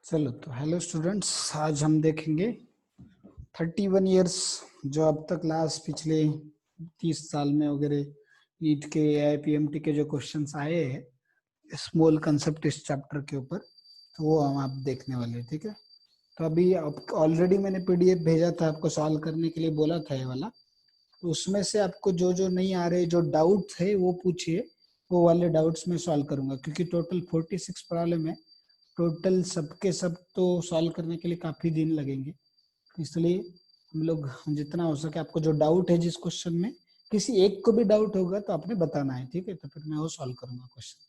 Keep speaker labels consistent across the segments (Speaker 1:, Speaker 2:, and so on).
Speaker 1: चलो तो hello students, आज हम देखेंगे 31 इयर्स जो अब तक लास्ट पिछले 30 साल में वगैरह नीट के आईपीएमटी के जो क्वेश्चंस आए हैं स्मॉल कंसेप्ट इस चैप्टर के ऊपर, तो वो हम आप देखने वाले हैं। ठीक है, तो अभी ऑलरेडी मैंने पीडीएफ भेजा था आपको, सॉल्व करने के लिए बोला था ये वाला। तो उसमें से आपको जो जो नहीं आ रहे, जो डाउट है वो पूछिए, वो वाले डाउट्स में सॉल्व करूंगा, क्योंकि टोटल 46 प्रॉब्लम है। टोटल सबके सब तो सॉल्व करने के लिए काफी दिन लगेंगे, इसलिए हम लोग जितना हो सके, आपको जो डाउट है जिस क्वेश्चन में किसी एक को भी डाउट होगा तो आपने बताना है। ठीक है, तो फिर मैं वो सॉल्व करूंगा क्वेश्चन।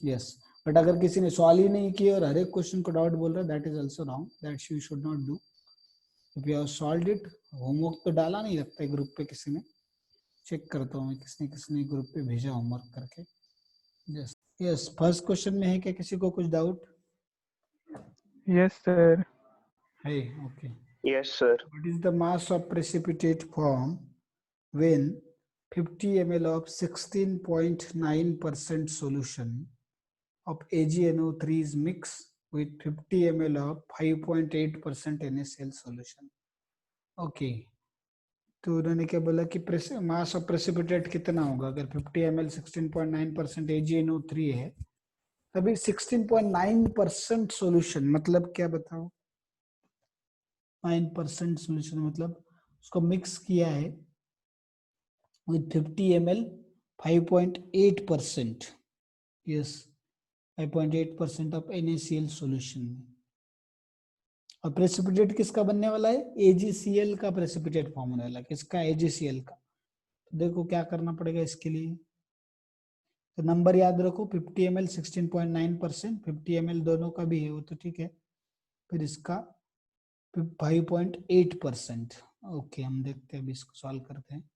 Speaker 1: यस, बट अगर किसी ने सॉल्व ही नहीं किया और हर एक क्वेश्चन को डाउट बोल रहा है, that is also wrong, that you should not do. If you have solved it, homework तो डाला नहीं लगता है ग्रुप पे किसी ने, चेक करता हूँ मैं किसने ग्रुप पे भेजा होमवर्क करके। यस यस, फर्स्ट क्वेश्चन में है क्या किसी को कुछ डाउट?
Speaker 2: Yes, sir.
Speaker 1: है, okay.
Speaker 3: Yes, sir.
Speaker 1: What is the mass of precipitate form when 50 ml of 16.9% solution of AgNO3 is mixed with 50 ml of 5.8% NaCl solution? Okay, तो उन्होंने क्या बोला कि मास ऑफ प्रेसिपिटेट कितना होगा अगर 50 ml 16.9% AgNO3 है, तभी 16.9% सॉल्यूशन मतलब क्या बताओ? 9% सॉल्यूशन मतलब उसको मिक्स किया है with 50 ml 5.8%, yes 5.8% of NaCl solution। और प्रेसिपिटेट किसका बनने वाला है? AgCl का प्रेसिपिटेट फॉर्म होने वाला है। किसका? AgCl का। तो देखो क्या करना पड़ेगा इसके लिए, तो नंबर याद रखो, 50 ml 16.9%, 50 ml दोनों का भी है वो तो ठीक है, फिर इसका 5.8%। ओके, हम देखते हैं अभी इसको सॉल्व करते हैं।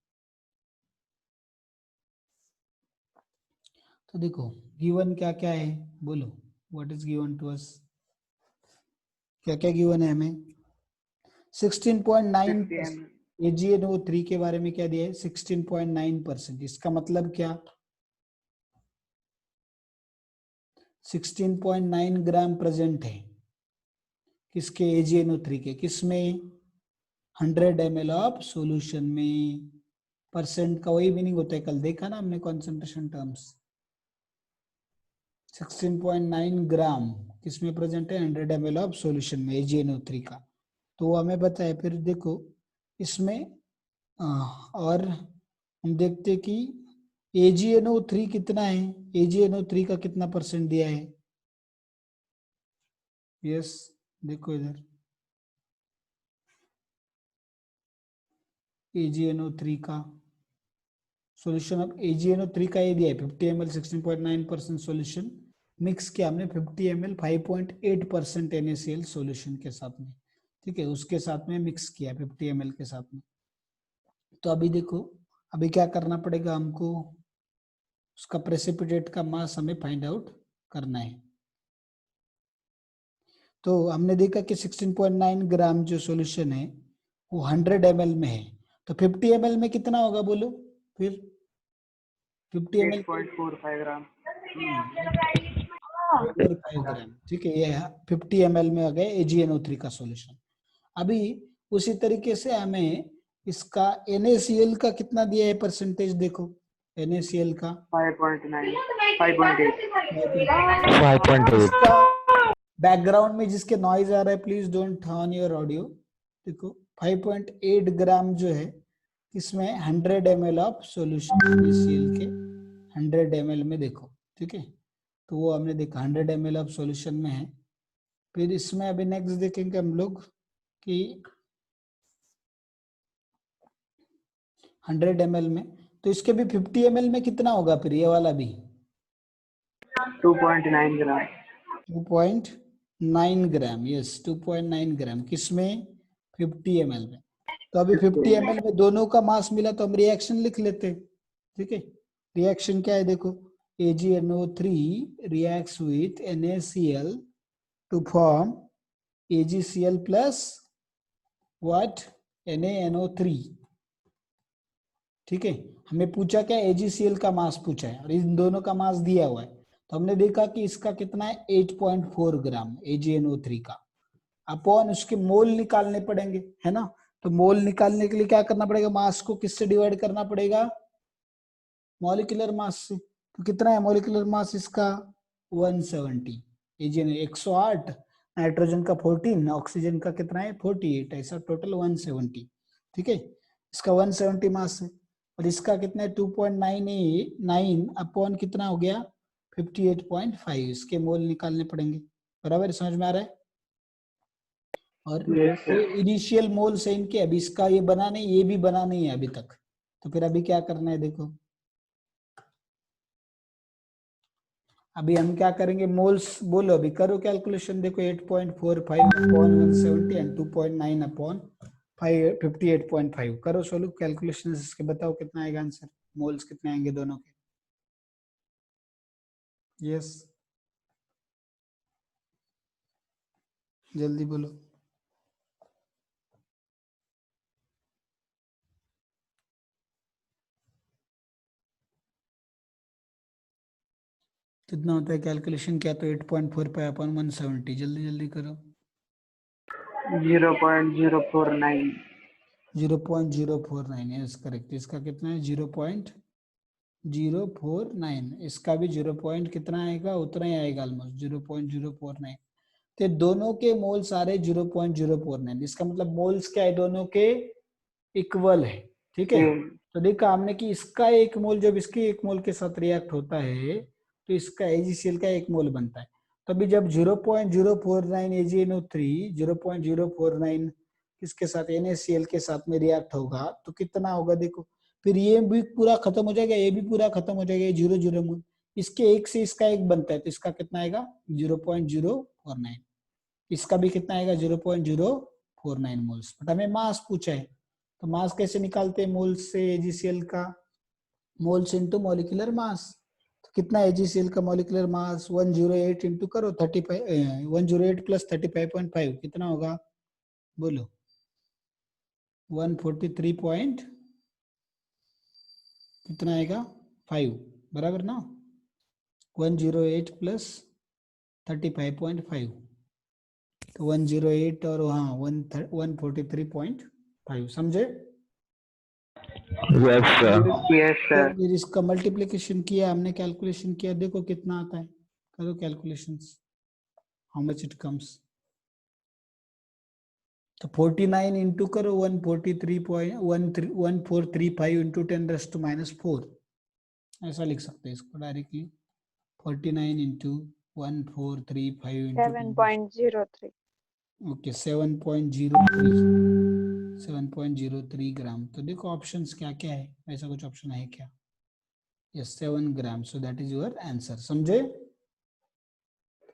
Speaker 1: तो देखो गिवन क्या क्या है, बोलो what is given to us, क्या क्या गिवन है हमें? 16.9%। AgNO3 के बारे में क्या दिया है? 16.9%। इसका मतलब क्या? 16.9 ग्राम प्रेजेंट है किसके? AgNO3 के। किसमें? 100 ml ऑफ सॉल्यूशन में। परसेंट का वही मीनिंग होता है, कल देखा ना हमने कॉन्सेंट्रेशन टर्म्स। 16.9 ग्राम किसमें प्रेजेंट है? 100 ml ऑफ सॉल्यूशन में AgNO3 का। तो वो हमें पता है। फिर देखो इसमें और हम देखते कि AgNO3 कितना है, AgNO3 का कितना परसेंट दिया है? यस देखो इधर, AgNO3 का सॉल्यूशन ऑफ AgNO3 का ये दिया है 50 ml 16.9% सॉल्यूशन, मिक्स किया हमने 50 ml 5.8% NaCl सॉल्यूशन के साथ में। ठीक है, उसके साथ में मिक्स किया 50 ml के साथ में। तो अभी देखो, अभी क्या करना पड़ेगा हमको, उसका प्रेसिपिटेट का मास हमें फाइंड आउट करना है। तो हमने देखा कि 16.9 ग्राम जो सॉल्यूशन है वो 100 ml में है, तो 50 ml में कितना होगा बोलो फिर? 50 ml
Speaker 3: 8.45 ग्राम।
Speaker 1: 45 ग्राम। ठीक है, ये 50 ml में आ गया AgNO3 का सॉल्यूशन। अभी उसी तरीके से हमें इसका NaCl का कितना दिया है परसेंटेज, देखो NaCl का
Speaker 3: 5.9 5.8
Speaker 1: इसका बैकग्राउंड में जिसके नॉइज आ रहा है please don't turn your audio. देखो 5.8 ग्राम जो है इसमें 100 ml ऑफ सॉल्यूशन NaCl के 100 ml में देखो। ठीक है, तो वो हमने देखा 100 ml ऑफ सॉल्यूशन में है। फिर इसमें अभी नेक्स्ट देखेंगे हम लोग कि 100 ml में, तो इसके भी 50 ml में कितना होगा फिर ये वाला भी?
Speaker 3: 2.9 ग्राम।
Speaker 1: 2.9 ग्राम, यस 2.9 ग्राम किसमें? 50 ml में। तो अभी 50 ml में दोनों का मास मिला तो हम रिएक्शन लिख लेते हैं। ठीक है, रिएक्शन क्या है देखो, AgNO3 reacts with NaCl to form AgCl plus what? NaNO3। ठीक है, हमें पूछा क्या? AgCl का मास पूछा है और इन दोनों का मास दिया हुआ है, तो हमने देखा कि इसका कितना है 8.4 ग्राम AgNO3 का, अपॉन उसके मोल निकालने पड़ेंगे, है ना। तो मोल निकालने के लिए क्या करना पड़ेगा, मास को किससे डिवाइड करना पड़ेगा, मॉलिक्यूलर मास से। तो कितना है मॉलिक्यूलर मास इसका 170, AgN 108, नाइट्रोजन का 14, ऑक्सीजन का कितना है 48, ऐसा टोटल 170। ठीक है, इसका 170 मास है, और इसका कितना है 2.99 अपॉन कितना हो गया 58.5, इसके मोल निकालने पड़ेंगे। बराबर, समझ में आ रहा है। और
Speaker 2: Yes,
Speaker 1: ये इनिशियल मोल से इनके, अभी इसका ये बना नहीं, ये भी बना नहीं है अभी तक, तो फिर अभी क्या करना है देखो, अभी हम क्या करेंगे, मोल्स बोलो, अभी करो कैलकुलेशन। देखो 8.45 अपॉन 170 एंड 2.9 अपॉन 58.5, करो सोल्व कैलकुलेशन इसके, बताओ कितना आएगा आंसर, मोल्स कितने आएंगे दोनों के। यस, जल्दी बोलो। कितना होता है कैलकुलेशन किया तो 8.45 अपॉन 170, जल्दी जल्दी करो।
Speaker 3: 0.049।
Speaker 1: 0.049, यस करेक्ट। इसका कितना है 0.049, इसका भी 0 पॉइंट कितना आएगा, उतना ही आएगा ऑलमोस्ट 0.049। तो दोनों के मोल्स आ रहे 0.049, इसका मतलब मोल्स क्या है, दोनों के इक्वल है। ठीक है, तो देखा हमने कि इसका एक मोल जब इसके एक मोल के साथ रिएक्ट होता है तो इसका AgCl का एक मोल बनता है। तभी जब 0.049 AgNO3 0.049 किसके साथ NaCl के साथ में रिएक्ट होगा तो कितना होगा देखो, फिर ये भी पूरा खत्म हो जाएगा, ये भी पूरा खत्म हो जाएगा, ये 0 मोल, इसके एक से इसका एक बनता है, तो इसका कितना आएगा 0.049, इसका भी कितना आएगा 0.049 मोल्स। बट हमें मास पूछा है, तो मास कैसे निकालते हैं, मोल्स से AgCl का, मोल्स इनटू मॉलिक्यूलर मास। तो कितना AgCl का मॉलिक्यूलर मास 108 इंटू करो 35, 108 प्लस 35.5 कितना होगा बोलो, 143 पॉइंट कितना आएगा 5, बराबर ना। 108 प्लस 35.5, तो 108 और हाँ 143.5, समझे।
Speaker 2: yes, sir.
Speaker 3: Yes,
Speaker 1: तो
Speaker 3: sir.
Speaker 1: फिर इसका मल्टीप्लिकेशन किया हमने, कैलकुलेशन किया, देखो कितना आता है, करो calculations, how much it comes. तो 49 इंटू करो 143.1435 इंटू 10⁻⁻⁴, ऐसा लिख सकते हैं इसको डायरेक्टली, 49 इंटू 1435 इंटू
Speaker 4: 7.03.
Speaker 1: ओके 7.03 ग्राम। तो देखो ऑप्शंस क्या क्या है, ऐसा कुछ ऑप्शन है क्या, yes 7 gram, so that is your answer, समझे।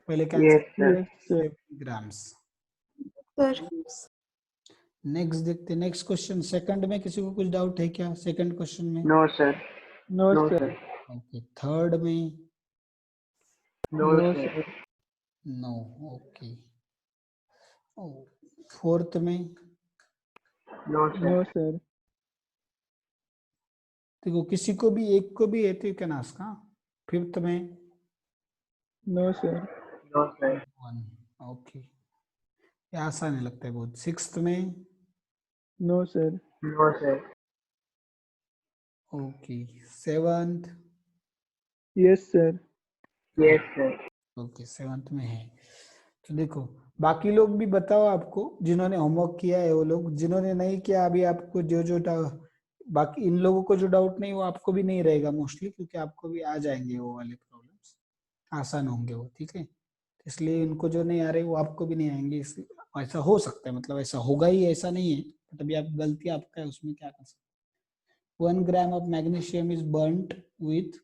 Speaker 1: पहले cancel,
Speaker 3: Yes, sir.
Speaker 2: Yes, sir.
Speaker 1: 7 ग्राम्स।
Speaker 4: Sir,
Speaker 1: नेक्स्ट देखते, नेक्स्ट क्वेश्चन, सेकंड में किसी को कुछ डाउट है क्या, सेकंड क्वेश्चन में।
Speaker 3: No, sir.
Speaker 2: No,
Speaker 3: No,
Speaker 2: sir.
Speaker 3: sir.
Speaker 1: Okay, third में
Speaker 3: No,
Speaker 2: No,
Speaker 3: sir.
Speaker 2: sir.
Speaker 1: No, okay, fourth में
Speaker 3: No, sir.
Speaker 2: No, sir.
Speaker 1: देखो किसी को भी एक को भी है तो क्या नास का, फिफ्थ में
Speaker 2: No, sir.
Speaker 3: No, sir.
Speaker 1: 1, okay, ये आसान है लगता है बहुत। सिक्स्थ में
Speaker 2: No, sir.
Speaker 3: No, sir.
Speaker 1: Okay, seventh
Speaker 2: Yes, sir.
Speaker 3: Yes, sir.
Speaker 1: Okay, seventh में है। तो देखो बाकी लोग भी बताओ, आपको जिन्होंने होमवर्क किया है वो लोग, जिन्होंने नहीं किया अभी आपको जो बाकी इन लोगों को जो डाउट नहीं वो आपको भी नहीं रहेगा मोस्टली, क्योंकि आपको भी आ जाएंगे वो वाले प्रॉब्लम्स, आसान होंगे वो। ठीक है, इसलिए इनको जो नहीं आ रहे वो आपको भी नहीं आएंगे, ऐसा हो सकता है, मतलब ऐसा होगा ही, ऐसा नहीं है, बट अभी आप गलती आपका है, उसमें क्या कर सकते। 1 gram of magnesium is burnt with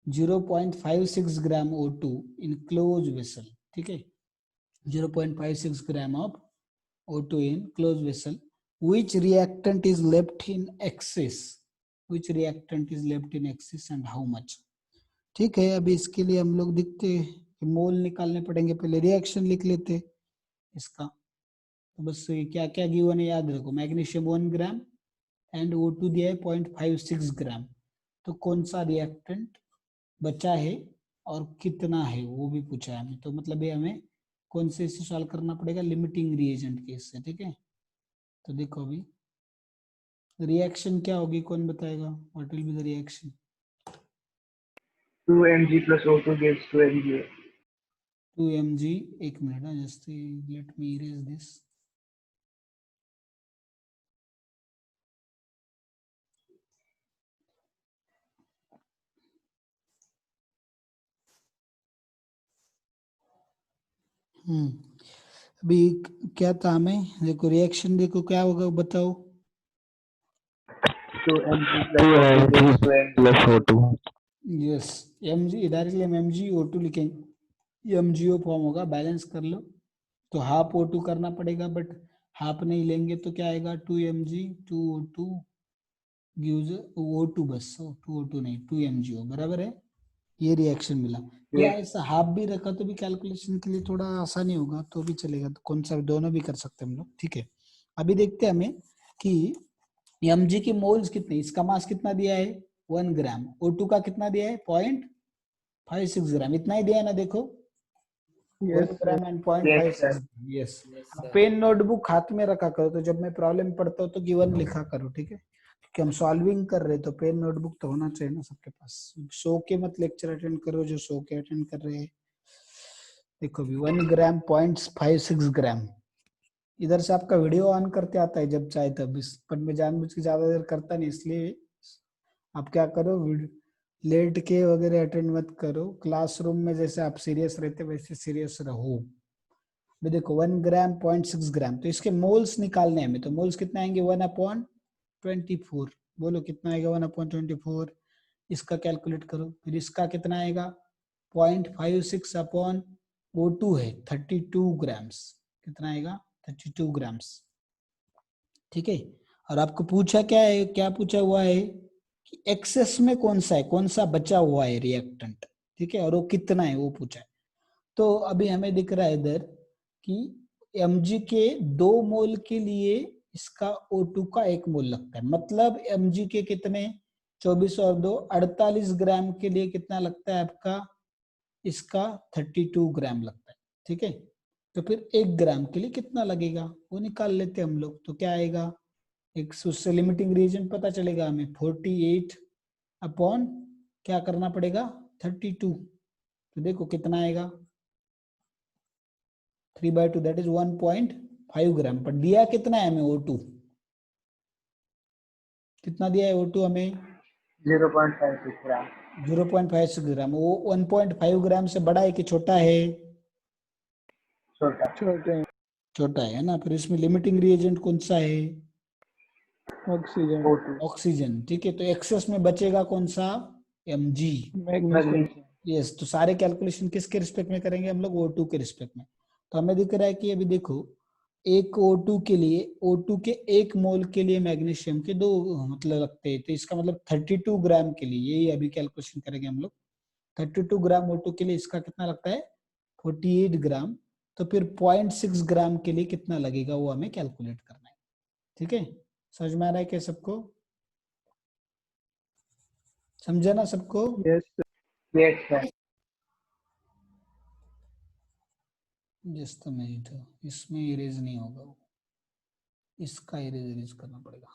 Speaker 1: 0.56 gram O2 in closed vessel. ठीक है, 0.56 gram of O2 in closed vessel. Which reactant is left in excess? Which reactant is left in excess and how much? ठीक है, अभी इसके लिए हम लोग देखते हैं कि मोल निकालने पड़ेंगे, पहले रिएक्शन लिख लेते इसका। तो बस क्या क्या गिवन है याद रखो, मैग्नीशियम 1 ग्राम एंड O2 दिया है 0.56 ग्राम। तो कौन सा रिएक्टेंट बचा है और कितना है वो भी पूछा है हमें। तो मतलब ये हमें कौन से इससे सॉल्व करना पड़ेगा, लिमिटिंग रिएजेंट के इससे, ठीक है। तो देखो अभी रिएक्शन क्या होगी, कौन बताएगा, what will be the reaction?
Speaker 3: 2 mg plus O2 gives 2 mg.
Speaker 1: 2 mg, एक मिनट ना, just let me erase this. अभी क्या था हमें, देखो रिएक्शन देखो क्या होगा बताओ।
Speaker 3: 2 mg plus O2 gives 2 mg.
Speaker 1: Yes, mg directly हम MgO2 लिखेंगे, MgO फॉर्म होगा, बैलेंस कर लो। तो हाफ O2 करना पड़ेगा, बट हाफ नहीं लेंगे तो क्या आएगा, 2 mg 2 O2 गिव्स O2, बस 2 O2 नहीं 2 MgO, बराबर है। ये रिएक्शन मिला। या
Speaker 3: Yes.
Speaker 1: ऐसा हाफ भी रखा तो भी कैलकुलेशन के लिए थोड़ा आसानी होगा, तो भी चलेगा, तो कौन सा दोनों भी कर सकते हैं हम लोग, ठीक है। अभी देखते हैं हमें कि mg की मोल्स कितने, इसका मास कितना दिया है 1 ग्राम, O2 का कितना दिया है 0.56 ग्राम, इतना ही दिया है ना, देखो 1
Speaker 2: Yes, sir.
Speaker 1: Gram and
Speaker 3: Yes,
Speaker 1: 0.56
Speaker 3: sir.
Speaker 1: Yes. Pen notebook हाथ में रखा करो, तो जब मैं प्रॉब्लम पढ़ता हूँ तो गिवन लिखा करो, ठीक है, क्योंकि हम सॉल्विंग कर रहे हैं, तो पेन नोटबुक तो होना चाहिए ना सबके पास। सो के मत लेक्चर अटेंड करो जो सो के अटेंड कर रहे हैं। देखो अभी 1 ग्राम 0.56 ग्राम, इधर से आपका वीडियो ऑन करते आता है जब चाहे तब, इस पर मैं जानबूझ के ज्यादा देर करता नहीं, इसलिए आप क्या करो, लेट के वगैरह अटेंड मत करो, क्लासरूम में जैसे आप सीरियस रहते वैसे सीरियस रहो। भी देखो 1 ग्राम 0.6 ग्राम, तो इसके मोल्स निकालने हैं हमें, तो मोल्स कितना आएंगे 1/24, बोलो कितना आएगा 1/24, इसका कैलकुलेट करो। फिर इसका कितना आएगा 0.56 अपॉन O2 है 32 ग्राम्स, कितना आएगा 32 ग्राम्स, ठीक है। और आपको पूछा क्या है, क्या पूछा हुआ है कि एक्सेस में कौन सा है, कौन सा बचा हुआ है रिएक्टेंट, ठीक है, और वो कितना है वो पूछा है। तो अभी हमें दिख रहा है इधर कि mg के 2 मोल के लिए इसका O2 का 1 मोल लगता है, मतलब mg के कितने 24 और 2 48 ग्राम के लिए कितना लगता है आपका, इसका 32 ग्राम लगता है, ठीक है। तो फिर 1 ग्राम के लिए कितना लगेगा वो निकाल लेते हैं हम लोग। तो क्या आएगा, एक उससे लिमिटिंग रीजन पता चलेगा हमें, 48 अपॉन क्या करना पड़ेगा 32, तो देखो कितना आएगा 3/2, दैट इज 1.5 ग्राम, पर दिया कितना है हमें O2, कितना दिया है O2 हमें
Speaker 3: 0.56 gram.
Speaker 1: 0.56 ग्राम। वो 1.5 ग्राम से बड़ा है कि छोटा है,
Speaker 3: छोटा.
Speaker 2: छोटे
Speaker 1: छोटा है ना। फिर इसमें लिमिटिंग रिएजेंट कौन सा है,
Speaker 2: ऑक्सीजन,
Speaker 3: O2.
Speaker 1: ऑक्सीजन, ठीक है। तो एक्सेस में बचेगा कौन सा Mg,
Speaker 2: मैग्नीशियम,
Speaker 3: Magnesium.
Speaker 1: यस। तो सारे कैलकुलेशन किसके रिस्पेक्ट में करेंगे हम लोग, O2 के रिस्पेक्ट में। तो हमें दिख रहा है कि अभी देखो एक O2 के लिए, O2 के 1 मोल के लिए मैग्नीशियम के 2 मतलब लगते हैं, तो इसका मतलब 32 ग्राम के लिए, यही अभी कैलकुलेशन करेंगे हम लोग। 32 ग्राम O2 के लिए इसका कितना लगता है 48 ग्राम, तो फिर 0.6 ग्राम के लिए कितना लगेगा वो हमें कैलकुलेट करना है, ठीक है। समझ में आ रहा है क्या सबको, समझा ना सबको?
Speaker 2: Yes sir,
Speaker 3: Yes, sir.
Speaker 1: Just minute, इसमें इरेज नहीं होगा वो, इसका इरेज करना पड़ेगा।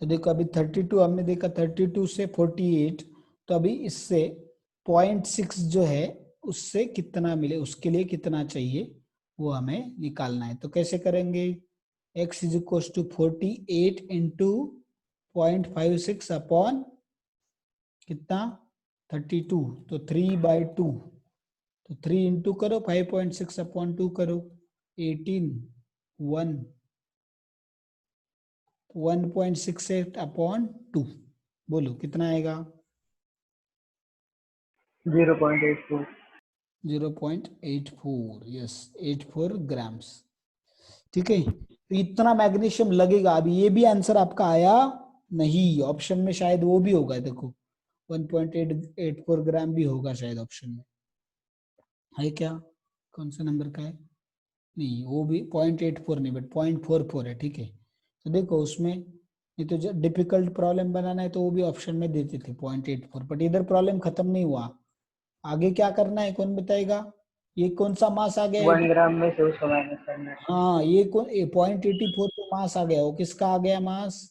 Speaker 1: तो देखो अभी 32 हमने देखा, 32 से 48, तो अभी इससे 0.6 जो है उससे कितना मिले, उसके लिए कितना चाहिए वो हमें निकालना है। तो कैसे करेंगे, x is equal to 48 into 0.56 upon कितना 32, तो 3/2, तो 3 इंटू करो 5.6 अपॉन 2 करो 18, 1 1.68 अपॉन 2, बोलो कितना आएगा
Speaker 3: 0.84.
Speaker 1: 0.84, यस 84 ग्राम्स, ठीक है। तो इतना मैग्नीशियम लगेगा। अभी ये भी आंसर आपका आया नहीं, ऑप्शन में शायद वो भी होगा, देखो 1.84 ग्राम भी होगा शायद ऑप्शन में, है क्या, कौन सा नंबर का है, नहीं वो भी 0.84 नहीं बट 0.44 है, ठीक है। तो देखो उसमें नहीं तो जब डिफिकल्ट प्रॉब्लम बनाना है तो वो भी ऑप्शन में देते थे 0.84, बट इधर प्रॉब्लम खत्म नहीं हुआ, आगे क्या करना है कौन बताएगा? ये कौन सा मास आ गया?
Speaker 3: 1 ग्राम में से उसको माइनस करना है।
Speaker 1: हाँ ये कौन 0.84 जो मास आ गया वो किसका आ गया मास?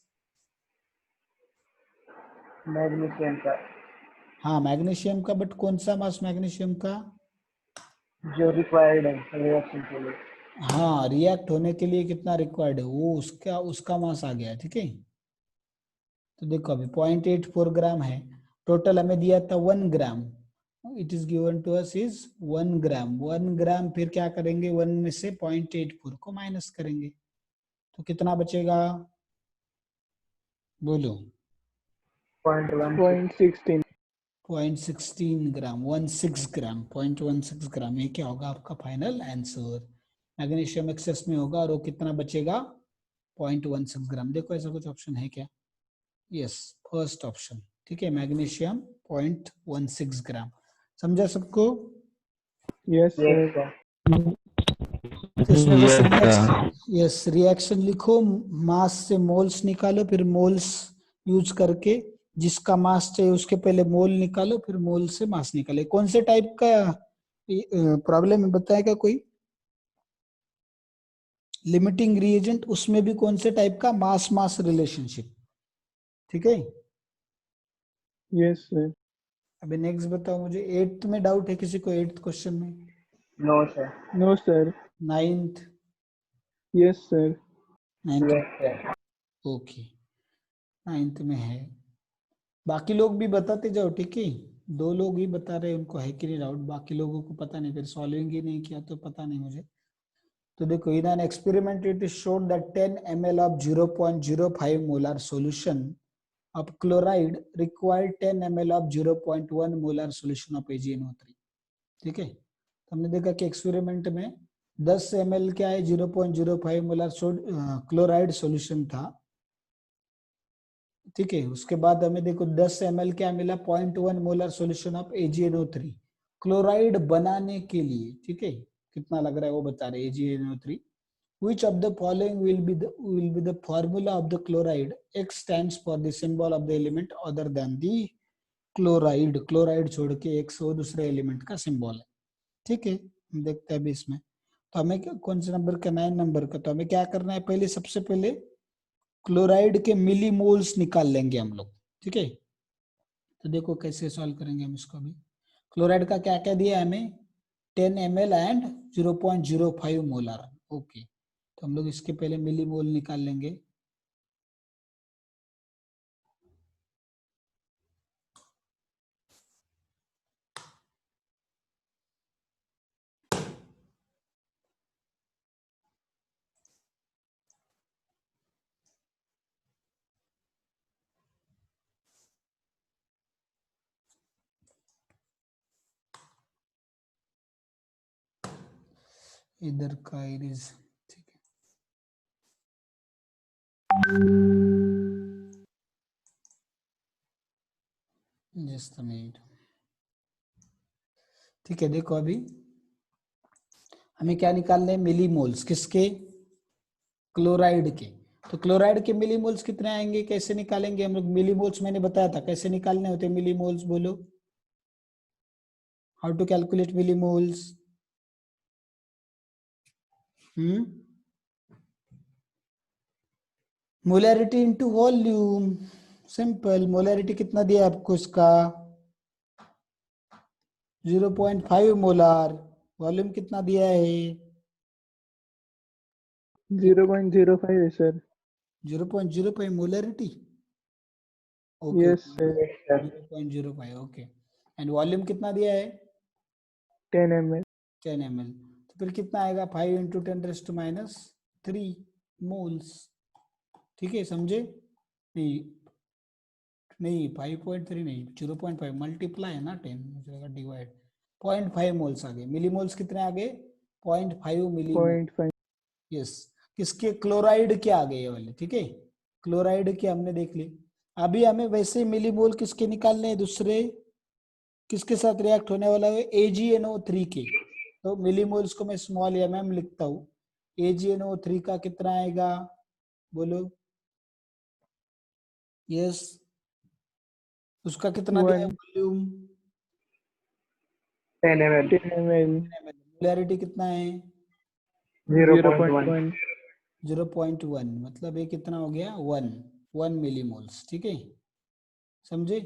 Speaker 3: मैग्नीशियम का,
Speaker 1: हाँ मैग्नीशियम का, बट कौन सा मास मैग्नीशियम का?
Speaker 3: जो रिक्वायर्ड है रिएक्शन के लिए।
Speaker 1: हाँ रिएक्ट होने के लिए कितना रिक्वायर्ड है वो उसका उसका मास आ गया, ठीक है। तो देखो अभी 0.84 ग्राम है, टोटल हमें दिया था 1 gram, it is given to us is 1 gram. 1 gram फिर क्या करेंगे, 1 में से 0.84 को माइनस करेंगे तो कितना बचेगा बोलो?
Speaker 3: 0.16।
Speaker 2: 0.16.
Speaker 1: 0.16 ग्राम, 16 ग्राम, 0.16 ग्राम, ये क्या होगा आपका फाइनल आंसर? मैग्नीशियम एक्सेस में होगा और वो कितना बचेगा? 0.16 ग्राम। देखो ऐसा कुछ ऑप्शन है क्या? यस, फर्स्ट ऑप्शन, ठीक है, मैग्नीशियम 0.16 ग्राम। समझा सबको?
Speaker 2: Yes,
Speaker 3: yes
Speaker 2: sir.
Speaker 3: सर।
Speaker 1: तो इसमें बस यस रिएक्शन लिखो, मास से मोल्स निकालो, फिर मोल्स यूज करके जिसका मास चाहिए उसके पहले मोल निकालो, फिर मोल से मास निकाले। कौन से टाइप का प्रॉब्लम है बताएगा कोई? लिमिटिंग रिएजेंट, उसमें भी कौन से टाइप का मास मास रिलेशनशिप, ठीक है।
Speaker 2: Yes, sir.
Speaker 1: अभी नेक्स्ट बताओ मुझे, 8th में डाउट है किसी को? 8th क्वेश्चन में?
Speaker 3: No sir.
Speaker 2: No, sir.
Speaker 1: 9th?
Speaker 2: Yes, sir.
Speaker 1: 9th?
Speaker 3: Yes sir.
Speaker 1: Okay, 9th में है। बाकी लोग भी बताते जाओ, ठीक है। 2 लोग ही बता रहे, उनको है कि नहीं डाउट, बाकी लोगों को पता नहीं, फिर सॉल्विंग ही नहीं किया तो पता नहीं मुझे। तो देखो, in an experiment it is shown that 10 ml of 0.05 molar solution of chloride required 10 ml of 0.1 molar solution of AgNO3, ठीक है। तो हमने देखा कि एक्सपेरिमेंट में 10 ml क्या है, 0.05 मोलर क्लोराइड सॉल्यूशन था, ठीक है। उसके बाद हमें देखो 10 ml क्या मिला, 0.1 molar solution of AgNO3 chloride बनाने के लिए, ठीक है। कितना लग रहा है वो बता रहे, AgNO3 which of the following will be the formula of the chloride? X stands for the symbol of the element other than the chloride, chloride छोड़ के X वो दूसरे एलिमेंट का सिंबल है, ठीक है। हम देखते हैं अभी इसमें, तो हमें कौन से नंबर का, 9 नंबर का, तो हमें क्या करना है, पहले सबसे पहले क्लोराइड के मिलीमोल्स निकाल लेंगे हम लोग, ठीक है। तो देखो कैसे सॉल्व करेंगे हम इसको। अभी क्लोराइड का क्या क्या दिया है हमें, 10 ml एंड 0.05 मोलर, ओके। तो हम लोग इसके पहले मिलीमोल निकाल लेंगे। इधर का इरेज, ठीक है। जस्ट अ मिनट, ठीक है। देखो अभी हमें क्या निकालने हैं, मिलीमोल्स किसके, क्लोराइड के। तो क्लोराइड के मिलीमोल्स कितने आएंगे, कैसे निकालेंगे हम लोग मिलीमोल्स? मैंने बताया था कैसे निकालने होते मिलीमोल्स, बोलो how to calculate millimoles. Molarity into volume, simple. Molarity कितना दिया आपको इसका, 0.5 मोलार। वॉल्यूम कितना दिया है,
Speaker 2: 0.05 है, sir.
Speaker 1: 0.05 molarity, okay
Speaker 2: Yes,
Speaker 1: okay,
Speaker 2: sir.
Speaker 3: Yes sir.
Speaker 1: 0.05, okay. And volume कितना दिया है,
Speaker 2: 10 ml.
Speaker 1: 10 ml। तो फिर कितना आएगा, 5 इंटू 10⁻³ मोल्स, ठीक है, समझे? नहीं नहीं 5.3 नहीं, 0.5 मल्टीप्लाई है ना 10 डिवाइड, 0.5 मोल्स आ गए। मिलीमोल्स कितने आ गए, 0.5 मिलीमोल,
Speaker 2: 0.5.
Speaker 1: यस। किसके, क्लोराइड के आ गए ये वाले, ठीक है। क्लोराइड के हमने देख ली। अभी हमें वैसे मिलीमोल किसके निकालने हैं, दूसरे किसके साथ रिएक्ट होने वाला है, AgNO3 के। तो मिलीमोल्स को मैं स्मॉल mm लिखता हूँ। AgNO3 का कितना आएगा बोलो, यस, उसका कितना दिया है
Speaker 2: 1
Speaker 1: वॉल्यूम?
Speaker 3: 10 ml,
Speaker 2: 10 ml,
Speaker 1: मोलैरिटी कितना है?
Speaker 3: 0.1,
Speaker 2: 0.1,
Speaker 1: 0.1, मतलब ये कितना हो गया? 1 मिलीमोल्स। ठीक है, समझे?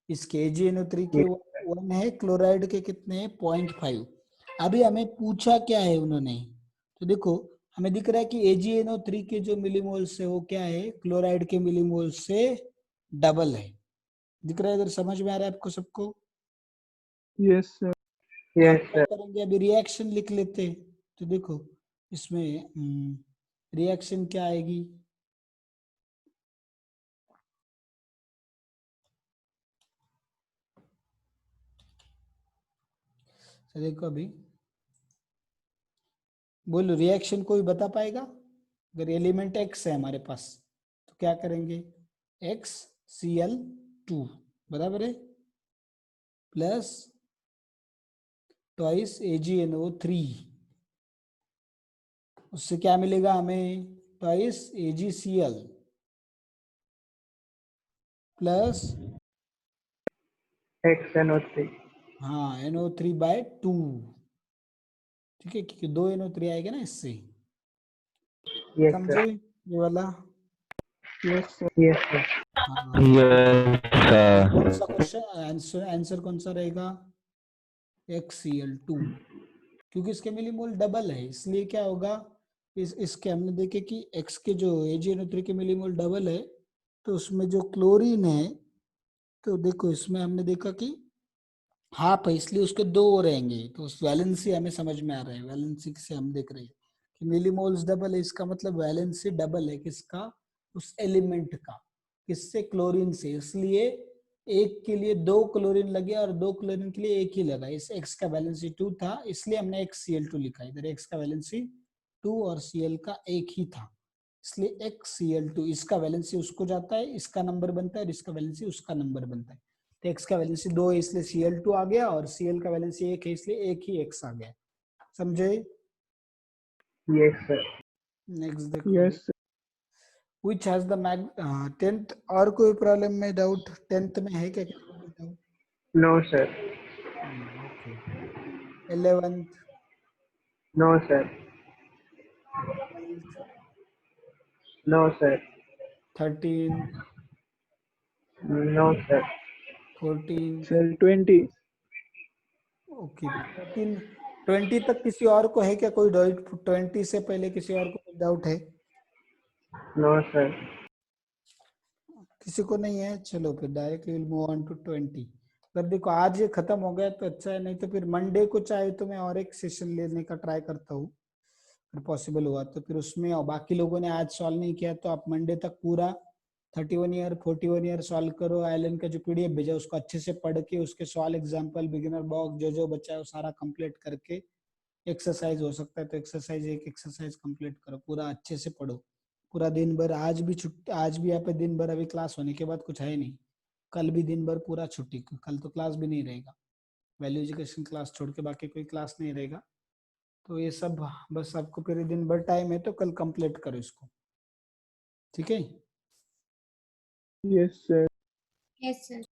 Speaker 1: इस KgNO3 के 1 है, क्लोराइड के कितने हैं? 0.5। अभी हमें पूछा क्या है उन्होंने, तो देखो हमें दिख रहा है कि AgNO3 के जो मिलीमोल्स है वो क्या है? क्लोराइड के मिलीमोल्स से डबल है। दिख रहा है इधर? समझ में आ रहा है आपको सबको?
Speaker 2: yes sir,
Speaker 1: तो हम
Speaker 3: yes
Speaker 1: क्या
Speaker 3: sir,
Speaker 1: करेंगे, अभी रिएक्शन लिख लेते हैं। तो देखो इसमें रिएक्शन क्या आएगी? तो देखो अभी, बोलो रिएक्शन कोई बता पाएगा? अगर एलिमेंट X है हमारे पास तो क्या करेंगे? XCl2 बराबर है प्लस ट्वाइस AgNO3, उससे क्या मिलेगा हमें? ट्वाइस AgCl प्लस
Speaker 3: XNO3,
Speaker 1: हाँ NO3/2। ठीक है, क्योंकि 2 NO3 आएगा ना इससे।
Speaker 3: yes sir,
Speaker 1: समझे ये वाला?
Speaker 2: yes sir,
Speaker 3: yes sir,
Speaker 1: हाँ, कौन सा क्वेश्चन आंसर आंसर कौन सा रहेगा? XCl2, क्योंकि इसके मिलीमोल डबल है, इसलिए क्या होगा? इसके हमने देखे कि X के जो AgNO3 के मिलीमोल डबल है, तो उसमें जो क्लोरीन है, तो देखो इसमें हमने देखा कि हाफ है, इसलिए उसके दो और रहेंगे। तो उस वैलेंसी हमें समझ में आ रहा है, वैलेंसी से हम देख रहे हैं कि मिलीमोल्स डबल है, इसका मतलब वैलेंसी डबल है किसका? उस एलिमेंट का। किससे? क्लोरीन से। इसलिए एक के लिए 2 क्लोरीन लगे और 2 क्लोरीन के लिए एक ही लगा। इस X का वैलेंसी 2 था, इसलिए हमने XCl2 लिखा। इधर X का वैलेंसी 2 और Cl का एक ही था, इसलिए XCl2। इसका वैलेंसी उसको जाता है, इसका नंबर बनता है, और इसका वैलेंसी उसका नंबर बनता है। तो X का वैलेंसी 2 है इसलिए Cl2 आ गया, और Cl का वैलेंसी 1 है इसलिए एक ही X आ गया। समझे?
Speaker 3: yes sir,
Speaker 1: नेक्स्ट देखो अभी,
Speaker 2: yes sir,
Speaker 1: which has the mag 10th। और कोई प्रॉब्लम में डाउट 10th में है क्या? किसी को कोई doubt?
Speaker 3: no sir,
Speaker 1: okay. 11th,
Speaker 3: no sir,
Speaker 1: 12th,
Speaker 3: no sir,
Speaker 1: 13th,
Speaker 3: no sir,
Speaker 1: 14th।
Speaker 2: sir 20,
Speaker 1: okay, 13 20 तक किसी और को है क्या कोई डाउट? 20 से पहले किसी और को कोई डाउट है?
Speaker 3: no sir,
Speaker 1: किसी को नहीं है? चलो फिर directly will move on to 20। अगर देखो आज ये खत्म हो गया तो अच्छा है, नहीं तो फिर मंडे को चाहे तो मैं और एक सेशन लेने का ट्राई करता हूँ, अगर पॉसिबल हुआ तो। फिर उसमें और बाकी लोगों ने आज सॉल्व नहीं किया तो आप मंडे तक पूरा 31 ईयर 41 ईयर सॉल्व करो। आइलैंड का जो PDF भेजा उसको अच्छे से पढ़ के, उसके सॉल्व एग्जाम्पल बिगिनर बॉक्स जो जो बचा है वो सारा कंप्लीट करके, एक्सरसाइज हो सकता है तो एक्सरसाइज एक एक्सरसाइज कंप्लीट करो, पूरा अच्छे से पढ़ो। पूरा दिन भर, आज भी छुट्टी, आज भी यहाँ पे दिन भर, अभी क्लास होने के बाद कुछ है नहीं, कल भी दिन भर पूरा छुट्टी, कल तो क्लास भी नहीं रहेगा, वैल्यू एजुकेशन क्लास छोड़ के बाकी कोई क्लास नहीं रहेगा। तो ये सब बस आपको पूरे दिन भर टाइम है तो कल कंप्लीट करो इसको, ठीक है?
Speaker 2: yes sir,
Speaker 4: Yes, sir.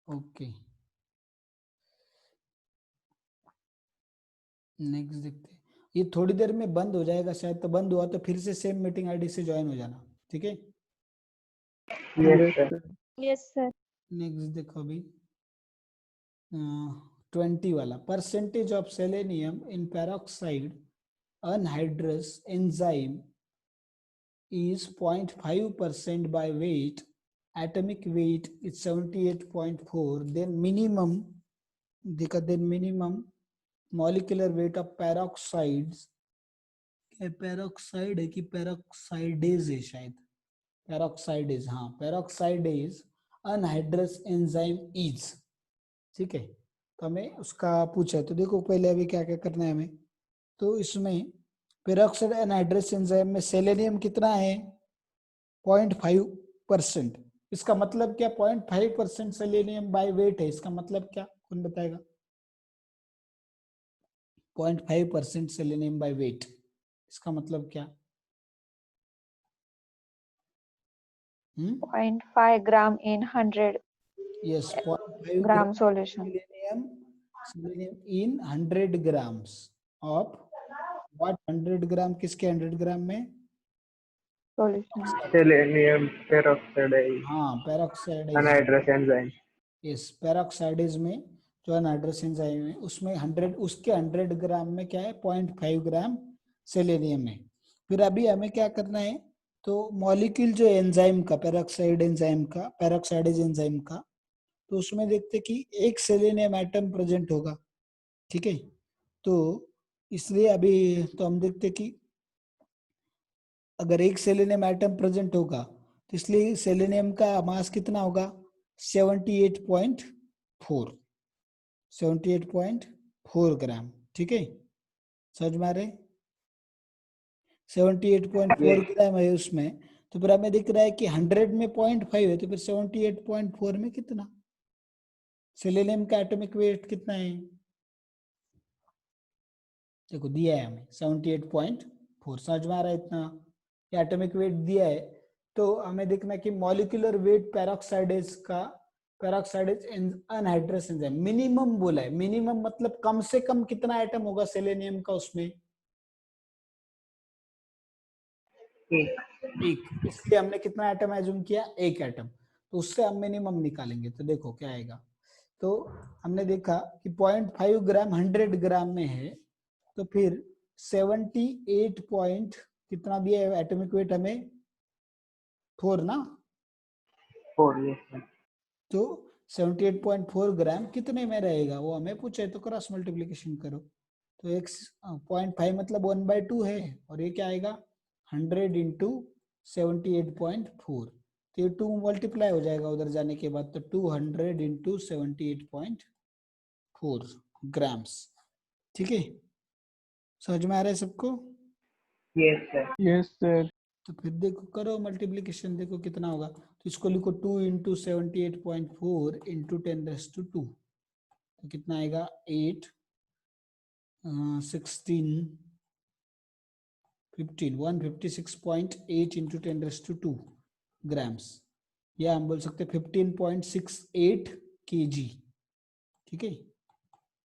Speaker 1: Okay, next देखते हैं। ये थोड़ी देर में बंद हो जाएगा शायद, तो बंद हुआ तो फिर से सेम मीटिंग आईडी से ज्वाइन हो जाना, ठीक है?
Speaker 3: yes
Speaker 2: yes
Speaker 3: sir,
Speaker 2: sir,
Speaker 4: Yes, sir.
Speaker 1: Next देखो अभी 20 वाला, percentage of selenium in peroxide anhydrous enzyme is 0.5% by weight, atomic weight is 78.4, then minimum, देखा, then minimum molecular weight of peroxides, peroxide है कि पेरोक्साइडेज है शायद, पेरोक्साइडेज, हाँ पेरोक्साइडेज अनहाइड्रस एंजाइम इज, ठीक है? तो हमें उसका पूछा है, तो देखो पहले अभी क्या क्या करना है हमें। तो इसमें पेरोक्साइड एनहाइड्रस एंजाइम में सेलेनियम कितना है? 0.5%। इसका मतलब क्या? 0.5% सेलेनियम बाय वेट है, इसका मतलब क्या? कौन बताएगा? 0.5% सेलेनियम बाय वेट, इसका मतलब क्या?
Speaker 5: 0.5 gram in 100
Speaker 1: yes 0.5
Speaker 5: gram solution.
Speaker 1: Selenium in 100 grams of what 100 ग्राम किसके 100 ग्राम में
Speaker 5: Solution.
Speaker 3: Selenium peroxide
Speaker 1: हाँ पेरोक्साइड
Speaker 3: anhydrous enzyme.
Speaker 1: इस पेरोक्साइडेज में जो अनहाइड्रस एंजाइम है उसमें 100 उसके 100 ग्राम में क्या है 0.5 ग्राम सेलेनियम है। फिर अभी हमें क्या करना है तो मॉलिक्यूल जो एंजाइम का पेरोक्साइडेज एंजाइम का तो उसमें देखते कि एक सेलेनियम एटम प्रेजेंट होगा, ठीक है। तो इसलिए अभी तो हम देखते कि अगर एक सेलेनियम एटम प्रेजेंट होगा तो इसलिए सेलेनियम का मास कितना होगा 78.4 ग्राम, ठीक है। समझ में आ रहे 78.4 ग्राम है उसमें। तो फिर हमें दिख रहा है कि 100 में 0.5 है तो फिर 78.4 में कितना सेलेनियम का एटॉमिक वेट कितना है देखो दिया है हमें 78.4। समझ में आ रहा है इतना एटॉमिक वेट दिया है। तो हमें देखना कि molecular weight peroxidase anhydrous enzyme minimum बोला है। मिनिमम मतलब कम से कम कितना एटम होगा सेलेनियम का उसमें एक, इसलिए हमने कितना एटम एज्यूम किया एक एटम। तो उससे हम मिनिमम निकालेंगे तो देखो क्या आएगा। तो हमने देखा कि 0.5 ग्राम 100 ग्राम में है तो फिर 78 पॉइंट कितना दिया है एटॉमिक वेट हमें 4 ना
Speaker 3: 4 yes sir.
Speaker 1: तो 78.4 ग्राम कितने में रहेगा वो हमें पूछे तो क्रॉस मल्टीप्लिकेशन करो तो एक 0.5 मतलब 1/2 है और ये क्या आएगा 100 इंटू 78.4 तो ये 2 मल्टीप्लाई हो जाएगा उधर जाने के बाद तो 200 इंटू 78.4 ग्राम्स, ठीक है। समझ में आ रहा है सबको
Speaker 3: Yes sir.
Speaker 2: Yes sir.
Speaker 1: तो फिर देखो करो मल्टीप्लिकेशन देखो कितना होगा तो इसको लिखो 2 इंटू 78.4 इंटू 10⁻²। तो कितना आएगा 8 16 15 156.8 इंटू 10⁻² ग्राम्स या हम बोल सकते 15.68 kg, ठीक है।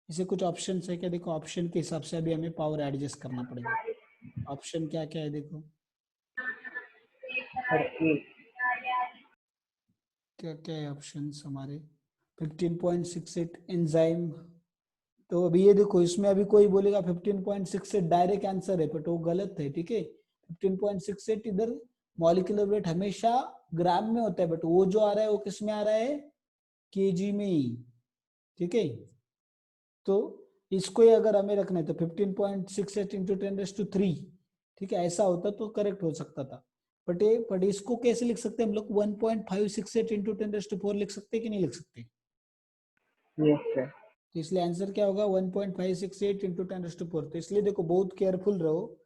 Speaker 1: इसे कुछ ऑप्शन है क्या देखो ऑप्शन के हिसाब से अभी हमें पावर एडजस्ट करना पड़ेगा। ऑप्शन क्या क्या है देखो
Speaker 3: Sir, A.
Speaker 1: क्या क्या है ऑप्शंस हमारे 15.68 एंजाइम। तो अभी ये देखो इसमें अभी कोई बोलेगा 15.68 डायरेक्ट आंसर है बट वो गलत है, ठीक है। 15.68 इधर मॉलिक्यूलर वेट हमेशा ग्राम में होता है बट वो जो आ रहा है वो किस में आ रहा है केजी में ही, ठीक है। तो इसको ही अगर हमें रखना है तो 15.68 इंटू 10⁻3, ठीक है। ऐसा होता तो करेक्ट हो सकता था बट इसको कैसे लिख सकते हैं हम लोग 1.568 इंटू 10⁻4 लिख सकते हैं कि नहीं लिख सकते।
Speaker 3: Yes sir.
Speaker 1: तो इसलिए आंसर क्या होगा 1.568 इंटू 10⁻4। तो इसलिए देखो बहुत केयरफुल रहो,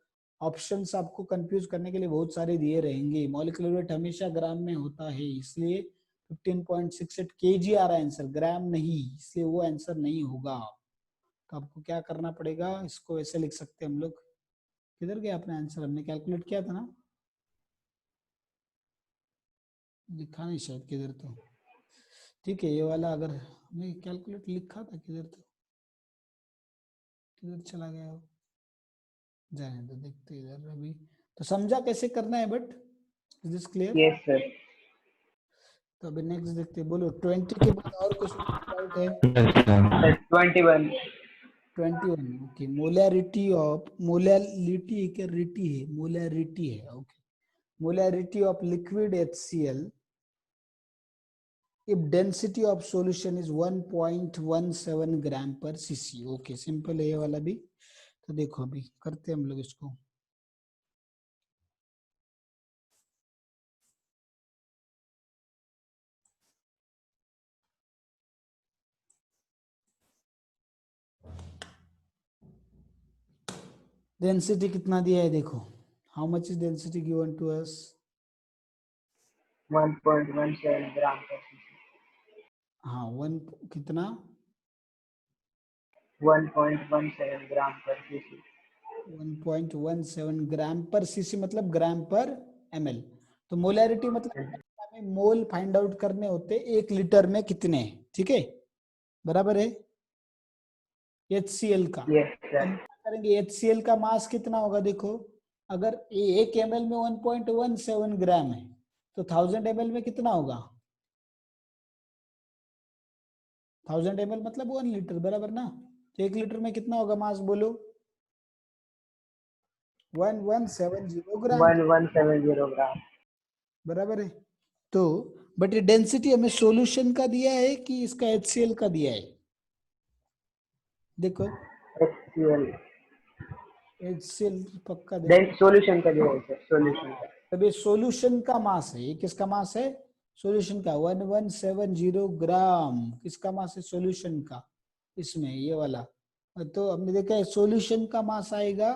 Speaker 1: ऑप्शंस आपको कंफ्यूज करने के लिए बहुत सारे दिए रहेंगे। मॉलिक्यूलर वेट हमेशा ग्राम में होता है इसलिए 15.68 kg आ रहा है आंसर ग्राम नहीं, इसलिए वो आंसर नहीं होगा। तो आपको क्या करना पड़ेगा इसको ऐसे लिख सकते हैं हम लोग। किधर गया अपना आंसर हमने कैलकुलेट किया था ना लिखा नहीं शायद किधर तो, ठीक है। ये वाला अगर हमने कैलकुलेट लिखा था किधर तो किधर चला गया वो जाने दो देखते इधर अभी। तो समझा कैसे करना है but is this clear.
Speaker 3: Yes sir.
Speaker 1: तो अभी नेक्स्ट देखते हैं बोलो 20 के बाद और कुछ डाउट है।
Speaker 3: Sir, 21.
Speaker 1: 21 ओके। मोलैरिटी क्या रिटी है मोलैरिटी है okay. Molarity of liquid HCl if density of solution is 1.17 ग्राम पर cc। ओके सिंपल है ये वाला भी। तो देखो अभी करते हैं हम लोग इसको। डेंसिटी कितना दिया है देखो how much is density given to us
Speaker 3: 1.17 gram per cc.
Speaker 1: हाँ वन कितना
Speaker 3: 1.17 gram per cc.
Speaker 1: 1.17 ग्राम पर सीसी मतलब ग्राम पर ml। तो मोलैरिटी मतलब मोल फाइंड आउट करने होते 1 लीटर में कितने, ठीक है, बराबर है, HCl का।
Speaker 3: Yes, sir.
Speaker 1: हम क्या करेंगे, HCl का मास कितना होगा, देखो अगर 1 ml में 1.17 ग्राम है तो 1000 ml में कितना होगा, 1000 ml मतलब 1 लीटर, बराबर ना। तो 1 लीटर में कितना होगा मास, बोलो 1170 ग्राम,
Speaker 3: 1170 gram.
Speaker 1: बराबर है। तो बट ये डेंसिटी हमें सॉल्यूशन का दिया है कि इसका HCl का दिया है, देखो
Speaker 3: HCl.
Speaker 1: HCl पक्का देखो।
Speaker 3: Then solution का जो है sir, solution का.
Speaker 1: तब ये सॉल्यूशन का मास है, ये किसका मास है, सॉल्यूशन का 1170 ग्राम, किसका मास है, सॉल्यूशन का, इसमें ये वाला। तो हमने देखा है सॉल्यूशन का मास आएगा,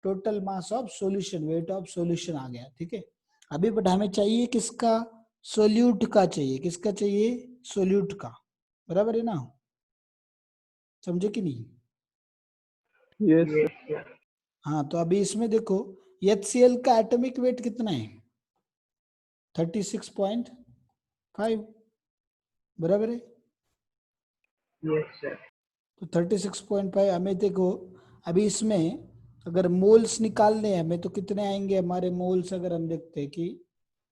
Speaker 1: total mass of solution, weight of solution आ गया, ठीक है। अभी बट हमें चाहिए किसका, सोल्यूट का चाहिए, किसका चाहिए, सोल्यूट का, बराबर है ना, समझे कि नहीं।
Speaker 2: Yes, sir.
Speaker 3: Yes, sir.
Speaker 1: हाँ तो अभी इसमें देखो HCl का एटॉमिक वेट कितना है, 36.5, बराबर है।
Speaker 3: Yes, sir.
Speaker 1: तो 36.5 हमें देखो, अभी इसमें अगर मोल्स निकालने हैं हमें तो कितने आएंगे हमारे मोल्स, अगर हम देखते हैं कि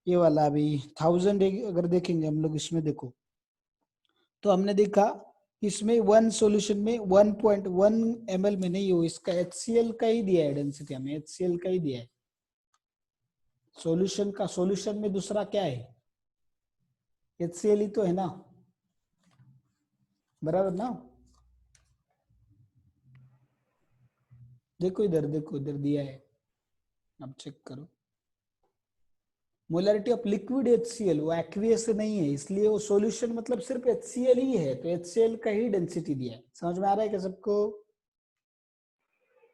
Speaker 1: ये वाला अभी 1000 अगर देखेंगे हम लोग इसमें, देखो तो हमने देखा इसमें वन सॉल्यूशन में 1.1 ml में नहीं हो, इसका HCl का ही दिया है डेंसिटी, हमें HCl का ही दिया है सॉल्यूशन का। सॉल्यूशन में दूसरा क्या है, HCl ही तो है ना, बराबर ना। देखो इधर, देखो इधर दिया है, अब चेक करो, मोलरिटी ऑफ लिक्विड HCl, वो एक्वियस नहीं है, इसलिए वो सॉल्यूशन मतलब सिर्फ HCl ही है, तो HCl का ही डेंसिटी दिया है। समझ में आ रहा है क्या सबको।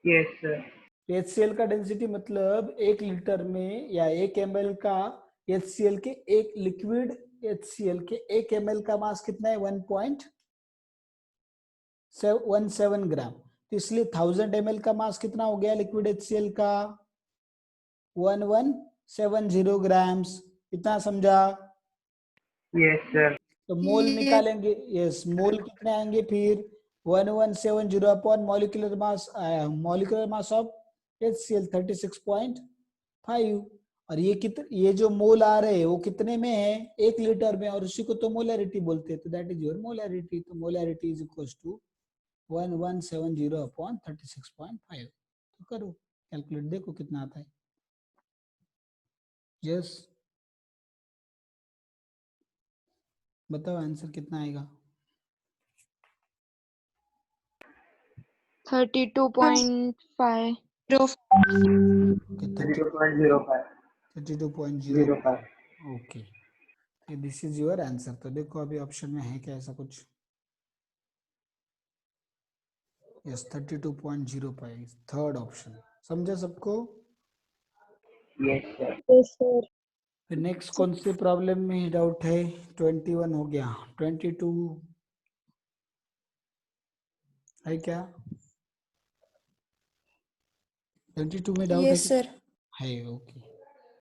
Speaker 3: Yes, sir.
Speaker 1: HCl का डेंसिटी मतलब 1 लीटर में या 1 ml का HCl के, एक लिक्विड HCl के 1 ml का मास कितना है, 1.17 ग्राम। तो इसलिए 1000 ml का मास कितना हो गया लिक्विड HCl का, 1170 ग्राम्स। इतना समझा।
Speaker 3: Yes, sir.
Speaker 1: तो मोल निकालेंगे, यस मोल कितने आएंगे फिर, 1170 upon molecular mass of HCl 36.5। और ये ये जो मोल आ रहे हैं वो कितने में है, 1 लीटर में, और उसी को तो मोलरिटी बोलते हैं, तो दैट इज योर मोलरिटी। तो molarity is equal to 1170 upon 36.5। तो करो कैलकुलेट, देखो कितना आता है। यस बताओ आंसर कितना आएगा।
Speaker 5: 32.5.
Speaker 3: 32.05.
Speaker 1: 32.05, okay, this is your answer. तो देखो अभी ऑप्शन में है क्या ऐसा कुछ, यस 32.05 थर्ड ऑप्शन। समझे सबको।
Speaker 3: Yes, sir.
Speaker 4: Yes, sir.
Speaker 1: फिर नेक्स्ट कौन से प्रॉब्लम में डाउट है, 21 हो गया, 22 है क्या, 22 में डाउट है
Speaker 4: Yes,
Speaker 1: क्या?
Speaker 4: sir.
Speaker 1: है, ओके।